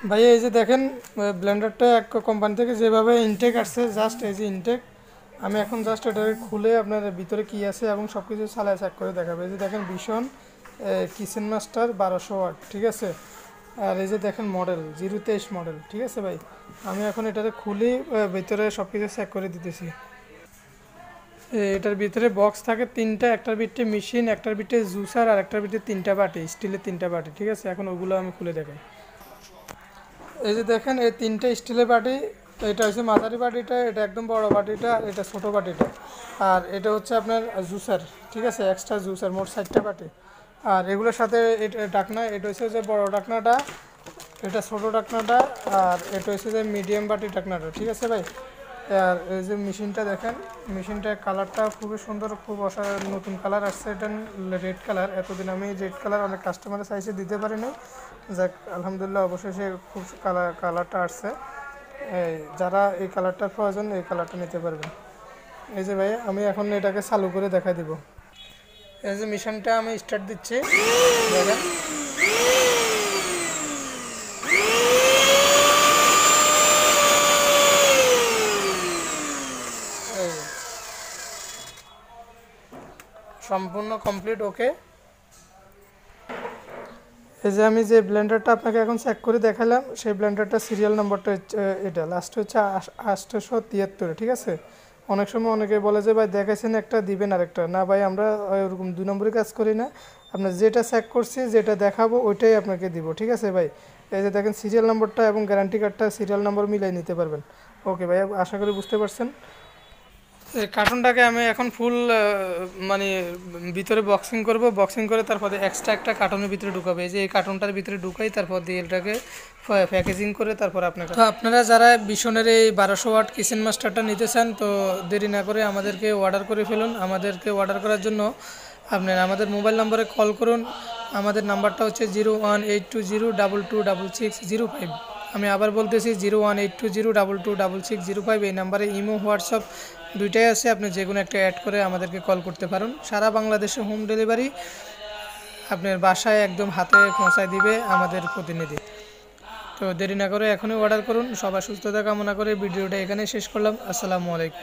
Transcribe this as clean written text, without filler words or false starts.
ভাই এই যে দেখেন ব্লেন্ডারটা এক কোম্পানি থেকে যেভাবে ইনটেক আসছে, জাস্ট এই যে ইনটেক, আমি এখন জাস্ট এটাকে খুলে আপনার ভিতরে কি আছে এবং সব কিছু চালায় চেক করে দেখাবো। এই যে দেখেন ভীষণ কিচেন মাস্টার 1200 ওয়াট, ঠিক আছে। আর এই যে দেখেন মডেল 023 মডেল, ঠিক আছে ভাই। আমি এখন এটাকে খুলি ভিতরে সব কিছু চেক করে দিতেছি। এটার ভিতরে বক্স থাকে তিনটা, একটার ভিতরে মেশিন, একটার ভিতরে জুসার, আর একটার ভিতরে তিনটা বাটি, স্টিলের তিনটা বাটি, ঠিক আছে। এখন ওগুলো আমি খুলে দেখাই। এই যে দেখেন এই তিনটা স্টিলের বাটি, এটা হচ্ছে মাঝারি বাটিটা, এটা একদম বড় বাটিটা, আর এটা ছোটো বাটিটা, আর এটা হচ্ছে আপনার জুসার, ঠিক আছে, এক্সট্রা জুসার, মোট 4টা বাটি। আর এগুলোর সাথে এটা ঢাকনা, এটা হচ্ছে যে বড় ঢাকনাটা, এটা ছোটো ঢাকনাটা, আর এটা হচ্ছে যে মিডিয়াম বাটি ঢাকনাটা, ঠিক আছে ভাই। আর এই যে মেশিনটা দেখেন, মেশিনটার কালারটা খুবই সুন্দর, খুব অসাধারণ, নতুন কালার আসছে, এটা রেড কালার। এতদিন আমি রেড কালার অনেক কাস্টমারের সাইজে দিতে পারি নাই, যাক আলহামদুলিল্লাহ অবশেষে খুব কালারটা আসছে। এই যারা এই কালারটার প্রয়োজন এই কালারটা নিতে পারবেন। এই যে ভাই আমি এখন এটাকে চালু করে দেখা দিব। এই যে মেশিনটা আমি স্টার্ট দিচ্ছি, দেখেন। সম্পূর্ণ কমপ্লিট, ওকে। এই যে আমি যে ব্লেন্ডারটা আপনাকে এখন চেক করে দেখালাম, সেই ব্লেন্ডারটা সিরিয়াল নাম্বারটা এটা লাস্ট হচ্ছে 873, ঠিক আছে। অনেক সময় অনেকে বলে যে ভাই দেখাইছেন একটা, দিবেন আরেকটা। না ভাই, আমরা ওরকম 2 নম্বরে কাজ করি না, আপনার যেটা চেক করছি, যেটা দেখাবো ওইটাই আপনাকে দিব, ঠিক আছে ভাই। এই যে দেখেন সিরিয়াল নাম্বারটা এবং গ্যারান্টি কার্ডটা সিরিয়াল নাম্বার মিলাই নিতে পারবেন। ওকে ভাই, আশা করি বুঝতে পারছেন। এই কার্টুনটাকে আমি এখন ফুল মানে ভিতরে বক্সিং করব, বক্সিং করে তারপরে এক্সট্রা একটা কার্টুনের ভিতরে ঢুকাবে। এই যে এই কার্টুনটার ভিতরে ঢুকাই, তারপর দিয়ে এটাকে প্যাকেজিং করে তারপর আপনাকে। তো আপনারা যারা ভীষণের এই 1200 ওয়াট কিচেন মাস্টারটা নিতে চান, তো দেরি না করে আমাদেরকে অর্ডার করে ফেলুন। আমাদেরকে অর্ডার করার জন্য আপনারা আমাদের মোবাইল নম্বরে কল করুন। আমাদের নাম্বারটা হচ্ছে 01820226605। আমি আবার বলতেছি 01820226605। এই নাম্বারে ইমো, হোয়াটসঅ্যাপ দুইটাই আছে, আপনি যে কোনো একটা অ্যাড করে আমাদেরকে কল করতে পারেন। সারা বাংলাদেশে হোম ডেলিভারি আপনার বাসায় একদম হাতে পৌঁছায় দিবে আমাদের প্রতিনিধি। তো দেরি না করে এখনই অর্ডার করুন। সবার সুস্থতা কামনা করে ভিডিওটা এখানে শেষ করলাম। আসসালামু আলাইকুম।